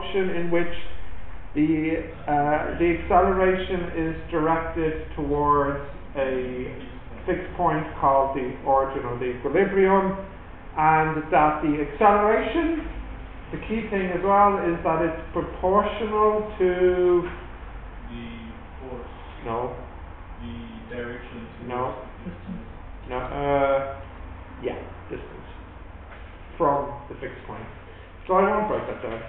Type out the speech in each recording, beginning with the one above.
motion in which the acceleration is directed towards a fixed point called the origin of the equilibrium, and that the acceleration, the key thing as well, is that it's proportional to the force. No. The direction. No. Distance. No. Yeah, distance from the fixed point. So I won't write that down.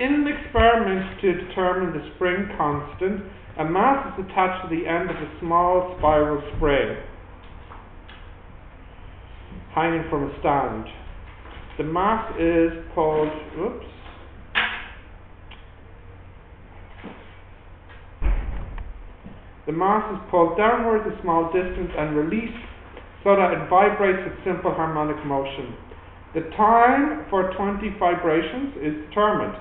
In an experiment to determine the spring constant, a mass is attached to the end of a small spiral spring hanging from a stand. The mass is pulled, the mass is pulled downwards a small distance and released so that it vibrates with simple harmonic motion. The time for 20 vibrations is determined.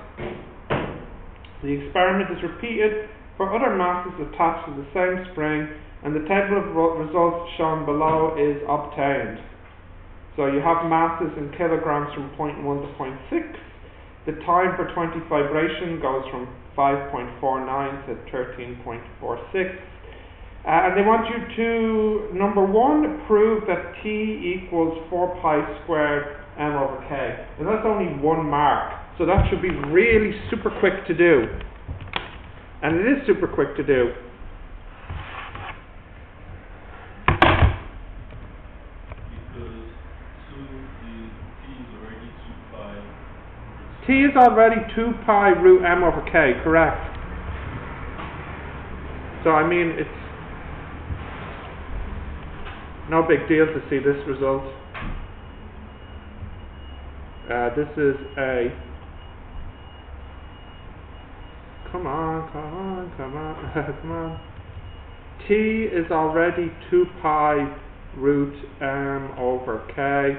The experiment is repeated for other masses attached to the same spring, and the table of results shown below is obtained. So you have masses in kilograms from point 1 to point 6. The time for 20 vibration goes from 5.49 to 13.46. And they want you to, number one, prove that T equals 4 pi squared m over k. And that's only 1 mark, so that should be really super quick to do. And it is super quick to do. T is already 2 pi root m over k, correct? So I mean, it's no big deal to see this result. This is a... Come on. Come on. T is already 2 pi root m over k.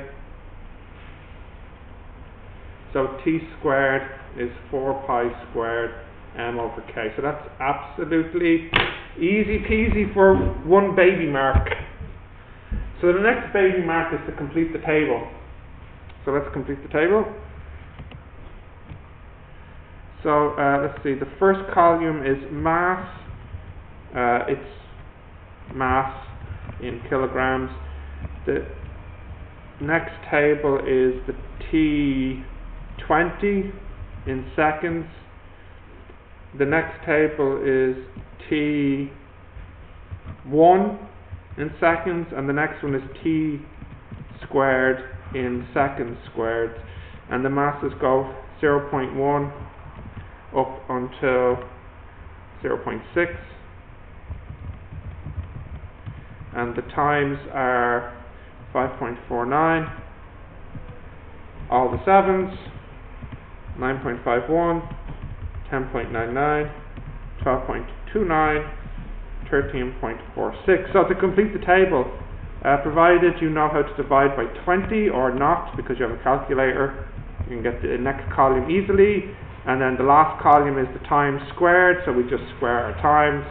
So T squared is 4 pi squared m over k. So that's absolutely easy peasy for one baby mark. So the next baby mark is to complete the table. So let's complete the table. So let's see, the first column is mass. It's mass in kilograms. The next table is the T20 in seconds. The next table is T1 in seconds, and the next one is T squared in seconds squared, and the masses go 0.1 up until 0.6, and the times are 5.49, all the 7s, 9.51, 10.99, 12.29, 13.46. So to complete the table, provided you know how to divide by 20 or not, because you have a calculator, you can get the next column easily, and then the last column is the times squared, so we just square our times,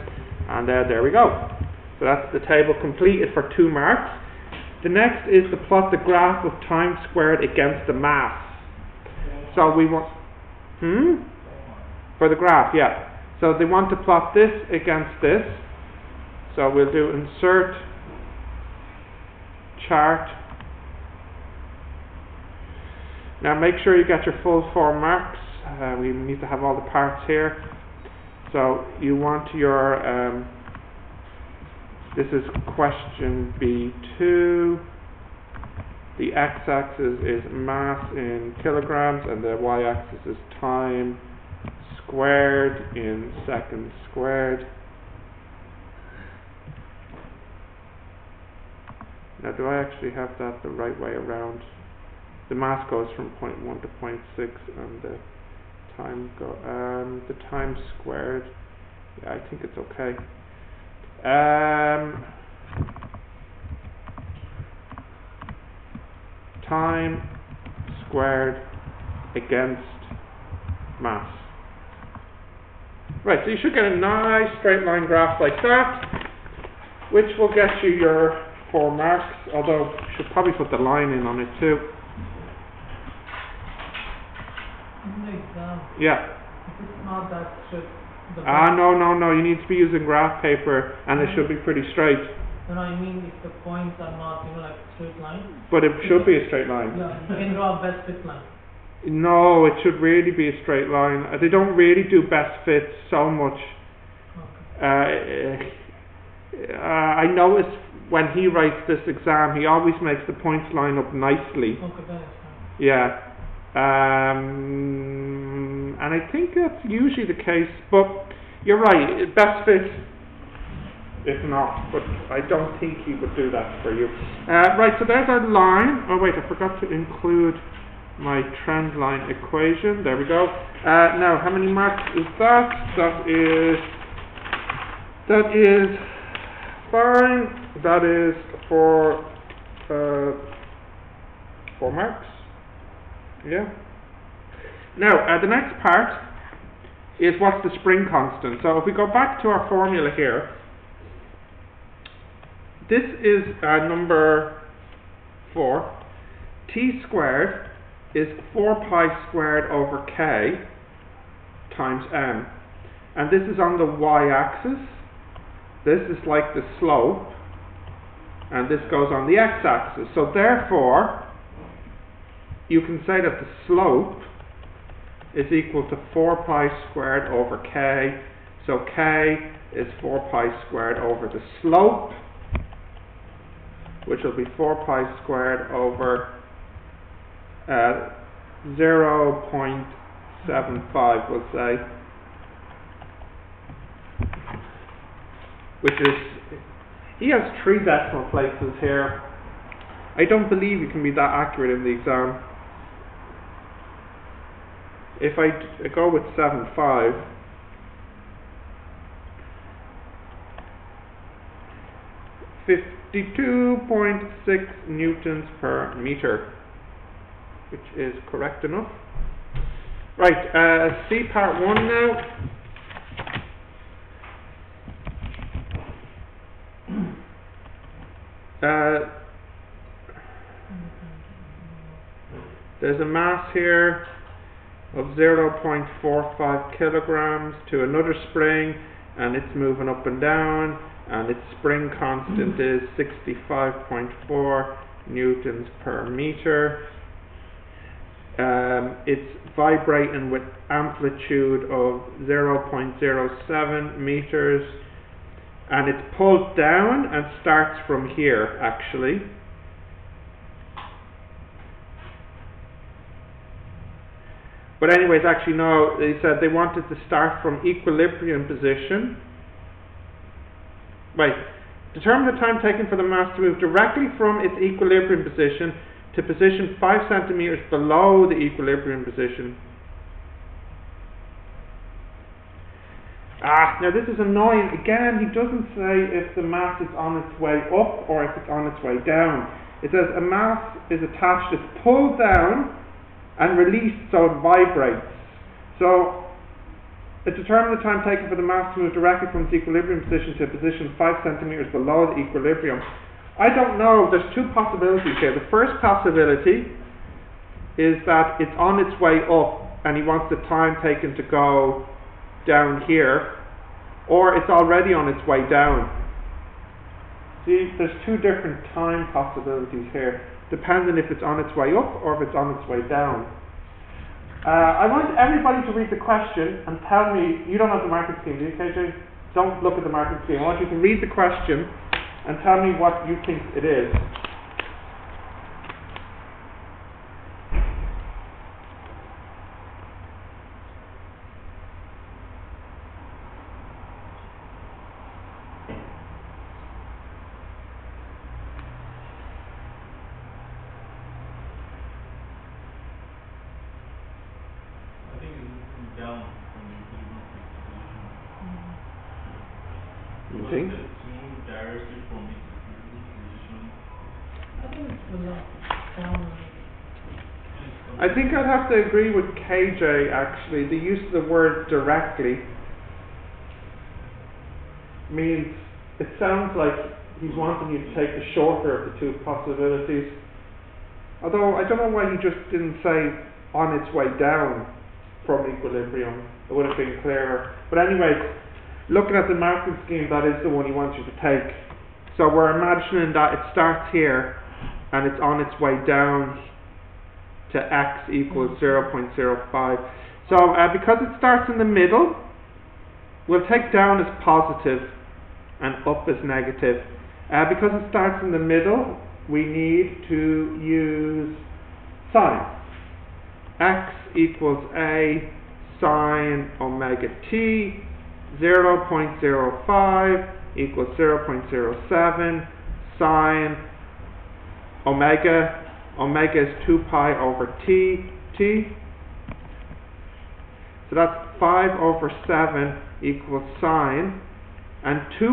and there we go. So that's the table completed for 2 marks. The next is to plot the graph of time squared against the mass. So we want... For the graph, yeah. So they want to plot this against this. So we'll do insert chart. Now make sure you get your full 4 marks. We need to have all the parts here. So you want your... this is question B2. The x-axis is mass in kilograms, and the y-axis is time squared in seconds squared. Now, do I actually have that the right way around? The mass goes from point 1 to point 6, and the time squared. Yeah, I think it's okay. Time squared against mass. Right, so you should get a nice straight line graph like that, which will get you your 4 marks, although you should probably put the line in on it too. Yeah. If it's not that straight, No, you need to be using graph paper and it should be pretty straight. No, I mean if the points are not, like straight line. But it should be a straight line. Yeah, you can draw a best fit line. No, it should really be a straight line. They don't really do best fit so much. Okay. I notice when he writes this exam, he always makes the points line up nicely. Okay, that is fine. Yeah. And I think that's usually the case, but you're right, best fit if not, but I don't think he would do that for you. Right, so there's our line. Oh wait, I forgot to include my trend line equation. There we go. Now, how many marks is that? That is fine. That is for 4 marks. Yeah. Now, the next part is what's the spring constant. So if we go back to our formula here, this is number 4. T squared is 4 pi squared over k times m. And this is on the y-axis. This is like the slope. And this goes on the x-axis. So therefore, you can say that the slope is equal to 4 pi squared over k. So k is 4 pi squared over the slope, which will be 4 pi squared over 0.75, we'll say, which is, he has 3 decimal places here. I don't believe you can be that accurate in the exam. If I go with 7.5, (52.6 newtons per meter), which is correct enough. Right, see part 1 now. There's a mass here of 0.45 kilograms to another spring, and it's moving up and down, and its spring constant is 65.4 newtons per meter. It's vibrating with amplitude of 0.07 meters, and it's pulled down and starts from here actually. But anyways, actually no, they said they wanted to start from equilibrium position. Right, determine the time taken for the mass to move directly from its equilibrium position to position 5 centimeters below the equilibrium position. Now this is annoying. Again, he doesn't say if the mass is on its way up or if it's on its way down. It says a mass is attached, it's pulled down and released so it vibrates. So, determine the time taken for the mass to move directly from its equilibrium position to a position 5 centimeters below the equilibrium. I don't know, there's 2 possibilities here. The first possibility is that it's on its way up and he wants the time taken to go down here, or it's already on its way down. See, there's 2 different time possibilities here, depending if it's on its way up or if it's on its way down. I want everybody to read the question and tell me, you don't have the marking scheme, do you, KJ? Don't look at the marking scheme. I want you to read the question and tell me what you think it is. I think I'd have to agree with KJ actually. The use of the word directly means, it sounds like he's wanting you to take the shorter of the 2 possibilities. Although I don't know why he just didn't say on its way down. from equilibrium. It would have been clearer. But anyway, looking at the marking scheme, that is the one he wants you to take. So we're imagining that it starts here and it's on its way down to x equals 0.05. So because it starts in the middle, we'll take down as positive and up as negative. Because it starts in the middle, we need to use sine. X equals a sine omega t, 0.05 equals 0.07 sine omega. Omega is 2 pi over t. So that's 5 over 7 equals sine, and t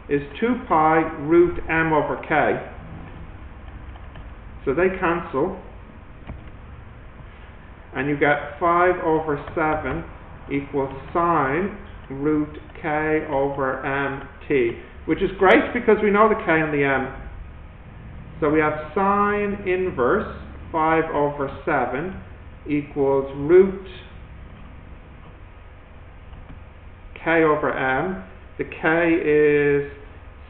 is 2 pi root m over k. So they cancel, and you get 5 over 7 equals sine root k over mt, which is great because we know the k and the m. So we have sine inverse 5 over 7 equals root k over m. The k is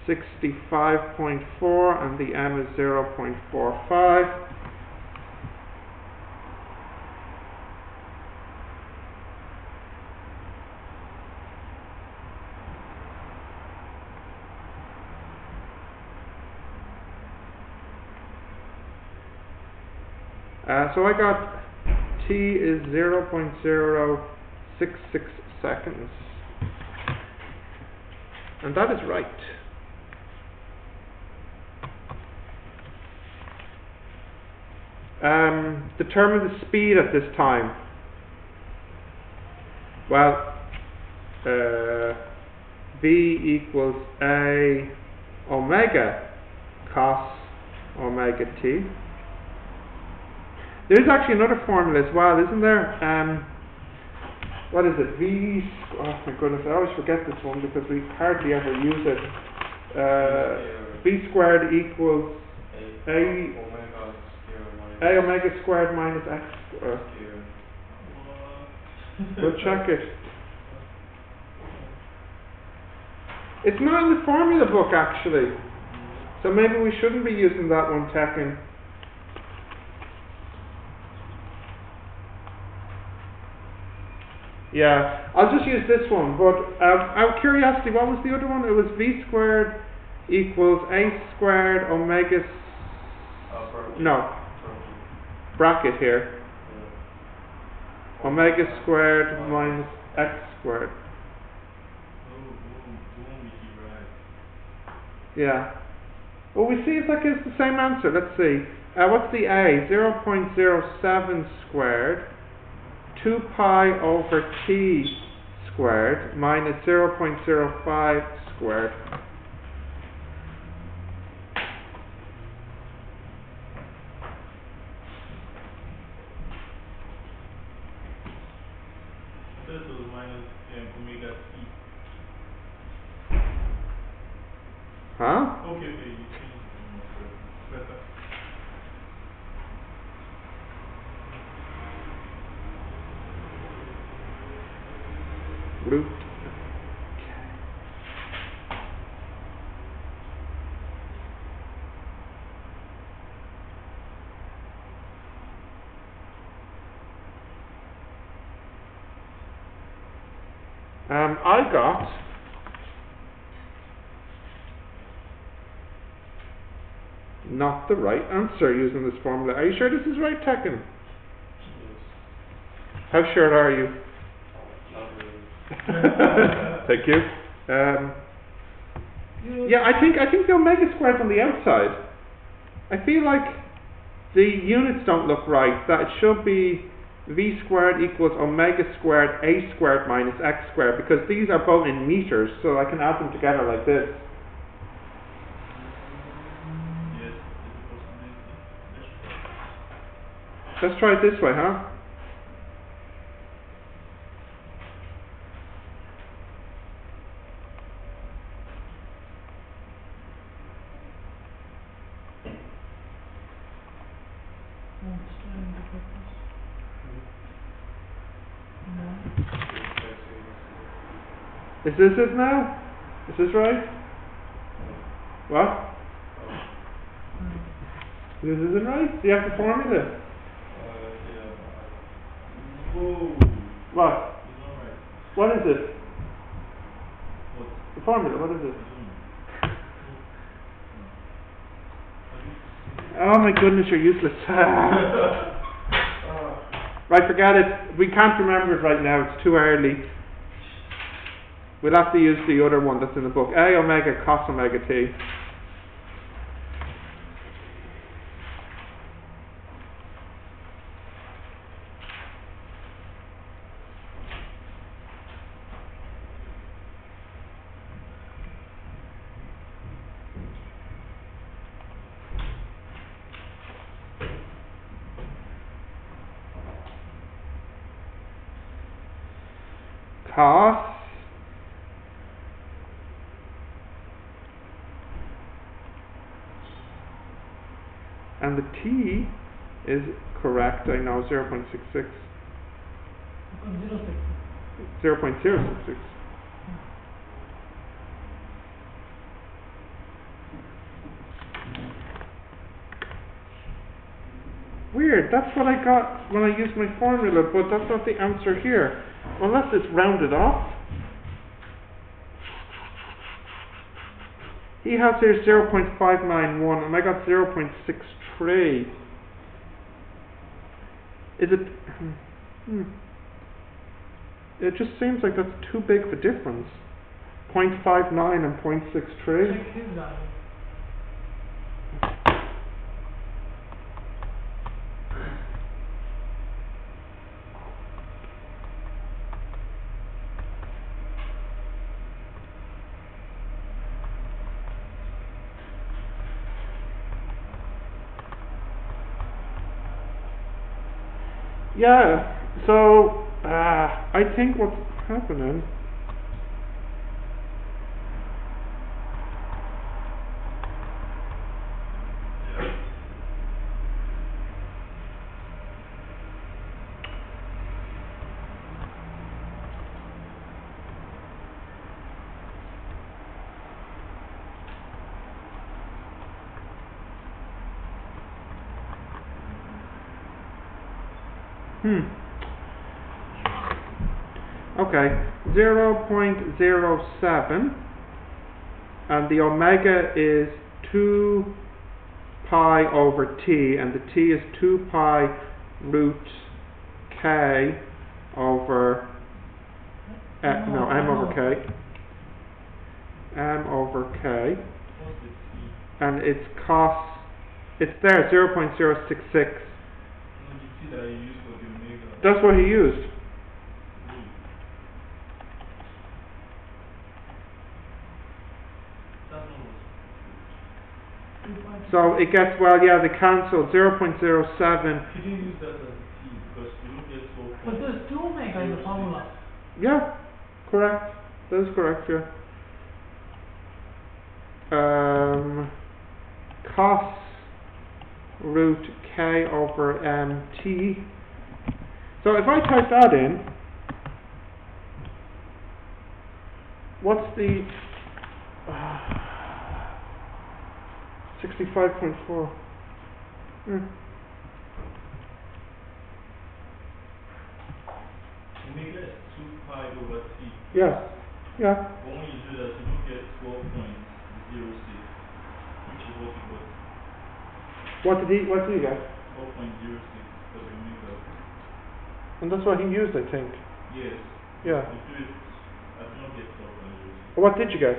65.4 and the m is 0.45. So I got t is 0.066 seconds. And that is right. Determine the speed at this time. Well, v equals a omega cos omega t. There is actually another formula as well, isn't there? What is it? Oh my goodness, I always forget this one because we hardly ever use it. V squared equals a omega squared minus x squared. We'll check it. It's not in the formula book actually, so maybe we shouldn't be using that one, Tekken. Yeah, I'll just use this one, but out of curiosity, what was the other one? It was v squared equals a squared omega bracket here. Omega squared minus x squared. Yeah. Well, we see if that gives the same answer. Let's see. What's the a? 0.07 squared. 2 pi over t squared minus 0.05 squared. This is minus omega t. Huh? Okay, you changed better. Root. I got not the right answer using this formula. Are you sure this is right, Tekken? Yes. How sure are you? Thank you. Yeah, I think the omega squared's on the outside. I feel like the units don't look right. That it should be v squared equals omega squared a squared minus x squared, because these are both in meters, so I can add them together like this. Yes, Let's try it this way, huh? Is this it now? Is this right? What? This isn't right? Do you have the formula? Yeah. Whoa. What? It's not right. What is it? What? The formula, what is it? Oh my goodness, you're useless. Right, forget it. We can't remember it right now, it's too early. We'll have to use the other one that's in the book. A omega cos omega t. Cos and the t is correct, I know, 0.66. 0.066. Weird, that's what I got when I used my formula, but that's not the answer here. Unless it's rounded off. He has here 0.591 and I got 0.63. Is it... It just seems like that's too big of a difference. 0.59 and 0.63. Check his value. Yeah, so I think what's happening okay, 0.07 and the omega is 2 pi over t and the t is 2 pi root k over m over k. M over k. What's the T? And it's cos, it's there, 0.066. No, the T that you use for the omega. That's what he used. That's not what. So it gets, well, yeah, they cancel 0.07. He didn't use that as a T because you don't get 12 But there's 2 omega in the formula. Yeah, correct. That is correct, yeah. Cos root k over mt. So if I type that in, what's the 65.4? Omega is 2 pi over T. Yeah, yeah. But when you do that, you don't get 12.06, which is what you got. What did he get? 12.06 for the omega. And that's what he used, I think. Yes. Yeah. You do it, I do not get 12.06. What did you get?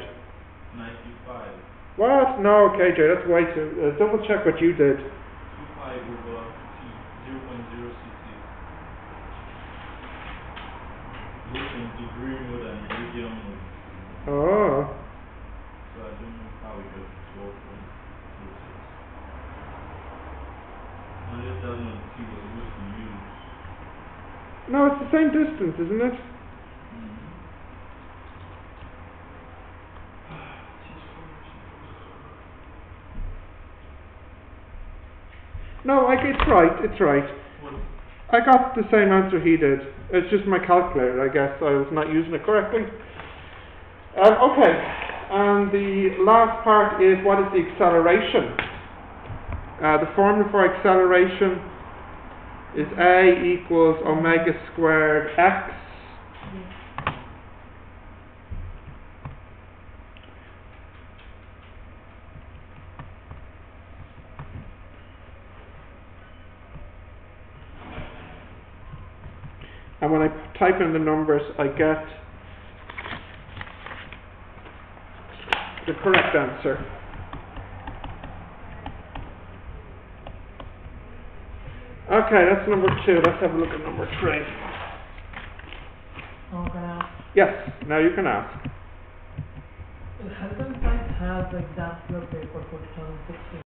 95. What? No, okay, Jay, that's way too. Double check what you did. 2 pi over T, 0.066. Less in degree mode and radian mode. Oh. So I don't know how we got 12.06. Unless that's not T was supposed to use. No, it's the same distance, isn't it? No, it's right, it's right. What? I got the same answer he did. It's just my calculator, I guess. I was not using it correctly. Okay, and the last part is what is the acceleration? The formula for acceleration is A equals omega squared x and when I type in the numbers I get the correct answer. Okay, that's number 2. Let's have a look at number 3. Okay. Yes, now you can ask. Health and Science has the exam paper for 2016.